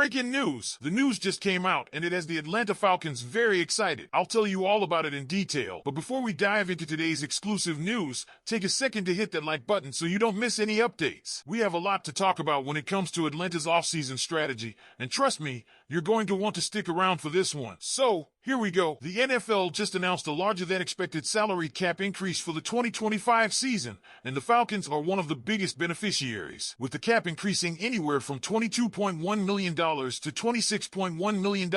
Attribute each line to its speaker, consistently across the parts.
Speaker 1: Breaking news! The news just came out, and it has the Atlanta Falcons very excited. I'll tell you all about it in detail. But before we dive into today's exclusive news, take a second to hit that like button so you don't miss any updates. We have a lot to talk about when it comes to Atlanta's offseason strategy, and trust me, you're going to want to stick around for this one. So, here we go. The NFL just announced a larger-than-expected salary cap increase for the 2025 season, and the Falcons are one of the biggest beneficiaries, with the cap increasing anywhere from $22.1 million to $26.1 million,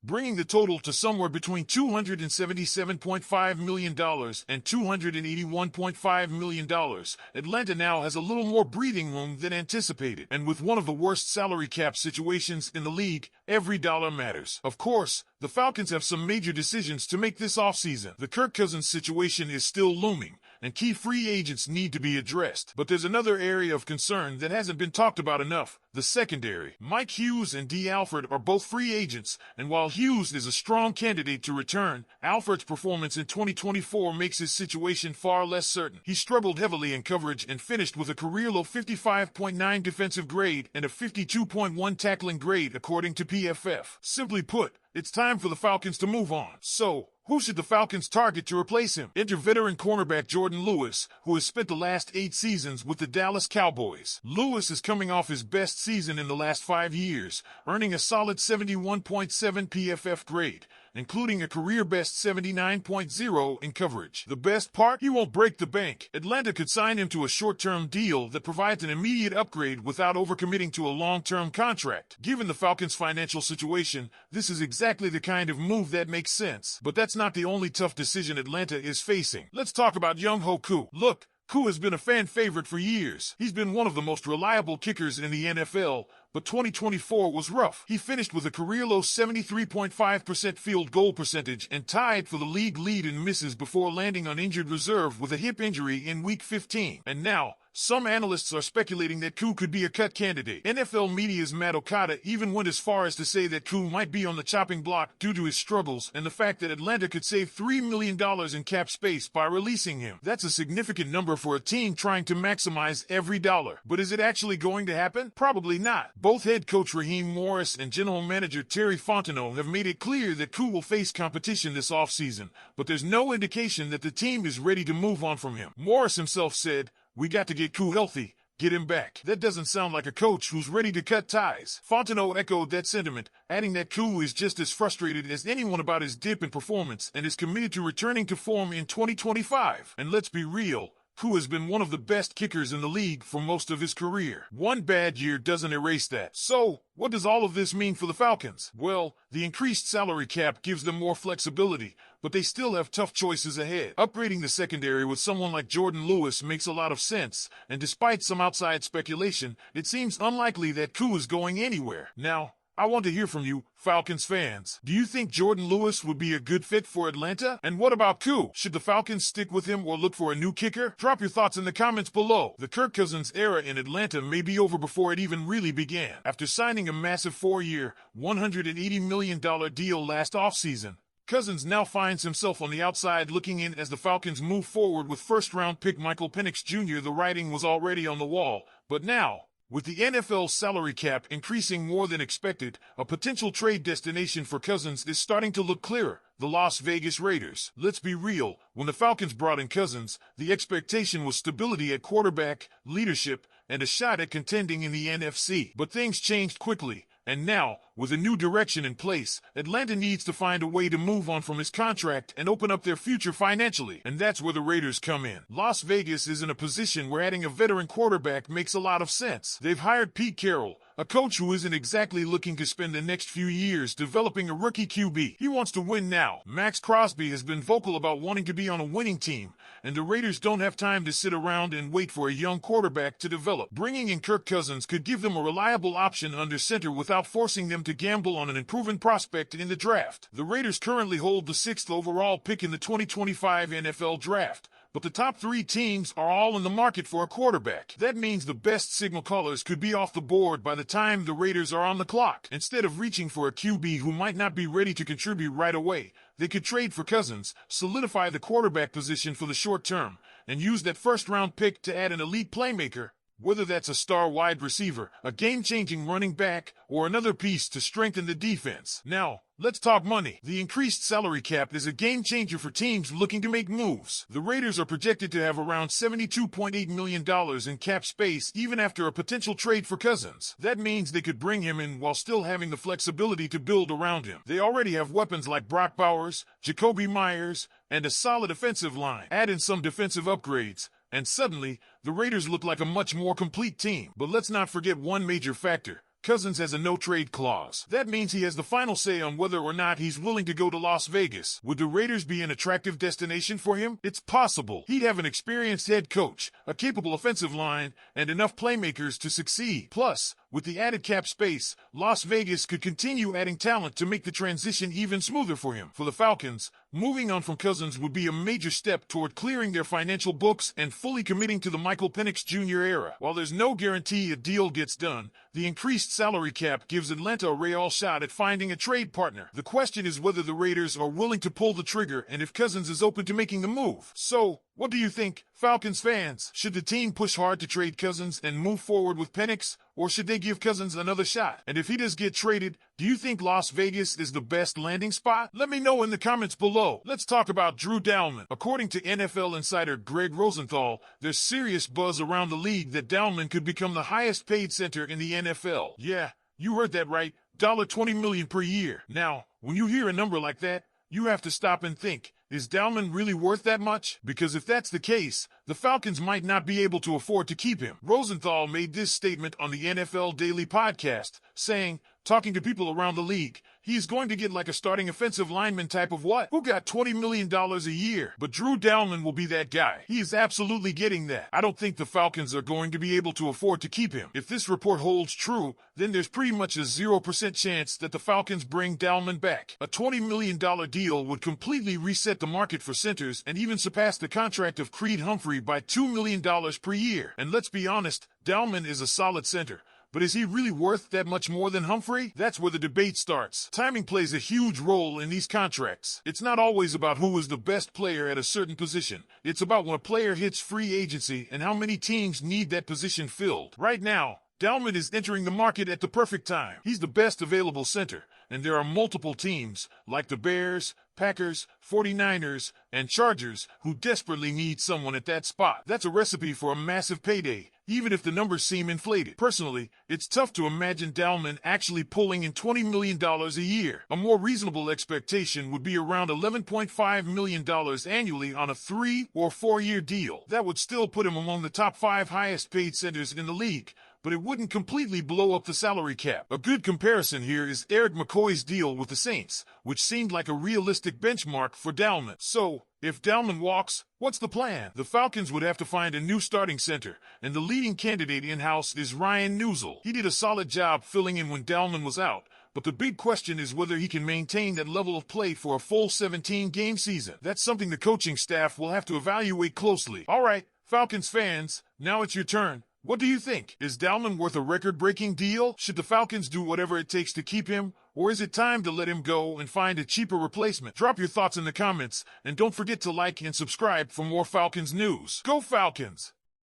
Speaker 1: bringing the total to somewhere between $277.5 million and $281.5 million. Atlanta now has a little more breathing room than anticipated, and with one of the worst salary cap situations in the league, every dollar matters. Of course, the Falcons have some major decisions to make this offseason. The Kirk Cousins situation is still looming, and key free agents need to be addressed. But there's another area of concern that hasn't been talked about enough: the secondary. Mike Hughes and D. Alford are both free agents, and while Hughes is a strong candidate to return, Alford's performance in 2024 makes his situation far less certain. He struggled heavily in coverage and finished with a career-low 55.9 defensive grade and a 52.1 tackling grade according to PFF. Simply put, it's time for the Falcons to move on. So, who should the Falcons target to replace him? Enter veteran cornerback Jordan Lewis, who has spent the last 8 seasons with the Dallas Cowboys. Lewis is coming off his best season in the last 5 years, earning a solid 71.7 PFF grade, including a career-best 79.0 in coverage. The best part? He won't break the bank. Atlanta could sign him to a short-term deal that provides an immediate upgrade without overcommitting to a long-term contract. Given the Falcons' financial situation, this is exactly the kind of move that makes sense. But that's not the only tough decision Atlanta is facing. Let's talk about Younghoe Koo. Look, Koo has been a fan favorite for years. He's been one of the most reliable kickers in the NFL, but 2024 was rough. He finished with a career-low 73.5% field goal percentage and tied for the league lead in misses before landing on injured reserve with a hip injury in Week 15. And now, some analysts are speculating that Koo could be a cut candidate. NFL media's Matt Okada even went as far as to say that Koo might be on the chopping block due to his struggles and the fact that Atlanta could save $3 million in cap space by releasing him. That's a significant number for a team trying to maximize every dollar. But is it actually going to happen? Probably not. Both head coach Raheem Morris and general manager Terry Fontenot have made it clear that Koo will face competition this offseason, but there's no indication that the team is ready to move on from him. Morris himself said, "We got to get Koo healthy, get him back." That doesn't sound like a coach who's ready to cut ties. Fontenot echoed that sentiment, adding that Koo is just as frustrated as anyone about his dip in performance and is committed to returning to form in 2025. And let's be real, Koo has been one of the best kickers in the league for most of his career. One bad year doesn't erase that. So, what does all of this mean for the Falcons? Well, the increased salary cap gives them more flexibility, but they still have tough choices ahead. Upgrading the secondary with someone like Jordan Lewis makes a lot of sense, and despite some outside speculation, it seems unlikely that Koo is going anywhere. Now, I want to hear from you, Falcons fans. Do you think Jordan Lewis would be a good fit for Atlanta? And what about Koo? Should the Falcons stick with him or look for a new kicker? Drop your thoughts in the comments below. The Kirk Cousins era in Atlanta may be over before it even really began. After signing a massive 4-year, $180 million deal last offseason, Cousins now finds himself on the outside looking in as the Falcons move forward with first-round pick Michael Penix Jr. The writing was already on the wall, but now, with the NFL salary cap increasing more than expected, a potential trade destination for Cousins is starting to look clearer: the Las Vegas Raiders. Let's be real, when the Falcons brought in Cousins, the expectation was stability at quarterback, leadership, and a shot at contending in the NFC. But things changed quickly. And now, with a new direction in place, Atlanta needs to find a way to move on from his contract and open up their future financially. And that's where the Raiders come in. Las Vegas is in a position where adding a veteran quarterback makes a lot of sense. They've hired Pete Carroll, a coach who isn't exactly looking to spend the next few years developing a rookie QB. He wants to win now. Max Crosby has been vocal about wanting to be on a winning team, and the Raiders don't have time to sit around and wait for a young quarterback to develop. Bringing in Kirk Cousins could give them a reliable option under center without forcing them to gamble on an unproven prospect in the draft. The Raiders currently hold the 6th overall pick in the 2025 NFL Draft, but the top 3 teams are all in the market for a quarterback. That means the best signal callers could be off the board by the time the Raiders are on the clock. Instead of reaching for a QB who might not be ready to contribute right away, they could trade for Cousins, solidify the quarterback position for the short term, and use that first-round pick to add an elite playmaker. whether that's a star wide receiver, a game-changing running back, or another piece to strengthen the defense. Now, let's talk money. The increased salary cap is a game changer for teams looking to make moves. The Raiders are projected to have around $72.8 million in cap space even after a potential trade for Cousins. That means they could bring him in while still having the flexibility to build around him. They already have weapons like Brock Bowers, Jacoby Myers, and a solid offensive line. Add in some defensive upgrades, and suddenly, the Raiders look like a much more complete team. But let's not forget one major factor. Cousins has a no-trade clause. That means he has the final say on whether or not he's willing to go to Las Vegas. Would the Raiders be an attractive destination for him? It's possible. He'd have an experienced head coach, a capable offensive line, and enough playmakers to succeed. Plus, with the added cap space, Las Vegas could continue adding talent to make the transition even smoother for him. For the Falcons, moving on from Cousins would be a major step toward clearing their financial books and fully committing to the Michael Penix Jr. era. While there's no guarantee a deal gets done, the increased salary cap gives Atlanta a real shot at finding a trade partner. The question is whether the Raiders are willing to pull the trigger and if Cousins is open to making the move. So, what do you think, Falcons fans? Should the team push hard to trade Cousins and move forward with Penix, or should they give Cousins another shot? And if he does get traded, do you think Las Vegas is the best landing spot? Let me know in the comments below. Let's talk about Drew Dalman. According to NFL insider Greg Rosenthal, there's serious buzz around the league that Dalman could become the highest paid center in the NFL. Yeah, you heard that right. $20 million per year. Now, when you hear a number like that, you have to stop and think, is Dalman really worth that much? Because if that's the case, the Falcons might not be able to afford to keep him. Rosenthal made this statement on the NFL Daily podcast, saying, talking to people around the league, he's going to get like a starting offensive lineman type of what? Who got $20 million a year? But Drew Dalman will be that guy. He is absolutely getting that. I don't think the Falcons are going to be able to afford to keep him. If this report holds true, then there's pretty much a 0% chance that the Falcons bring Dalman back. A $20 million deal would completely reset the market for centers and even surpass the contract of Creed Humphrey by $2 million per year. And let's be honest, Dalman is a solid center. But is he really worth that much more than Humphrey? That's where the debate starts. Timing plays a huge role in these contracts. It's not always about who is the best player at a certain position. It's about when a player hits free agency and how many teams need that position filled. Right now, Dalman is entering the market at the perfect time. He's the best available center, and there are multiple teams, like the Bears, Packers, 49ers, and Chargers, who desperately need someone at that spot. That's a recipe for a massive payday, even if the numbers seem inflated. Personally, it's tough to imagine Dalman actually pulling in $20 million a year. A more reasonable expectation would be around $11.5 million annually on a 3- or 4-year deal. That would still put him among the top 5 highest paid centers in the league, but it wouldn't completely blow up the salary cap. A good comparison here is Eric McCoy's deal with the Saints, which seemed like a realistic benchmark for Dalman. So, if Dalman walks, what's the plan? The Falcons would have to find a new starting center, and the leading candidate in-house is Ryan Neuzil. He did a solid job filling in when Dalman was out, but the big question is whether he can maintain that level of play for a full 17-game season. That's something the coaching staff will have to evaluate closely. All right, Falcons fans, now it's your turn. What do you think? Is Dalman worth a record-breaking deal? Should the Falcons do whatever it takes to keep him? Or is it time to let him go and find a cheaper replacement? Drop your thoughts in the comments, and don't forget to like and subscribe for more Falcons news. Go Falcons!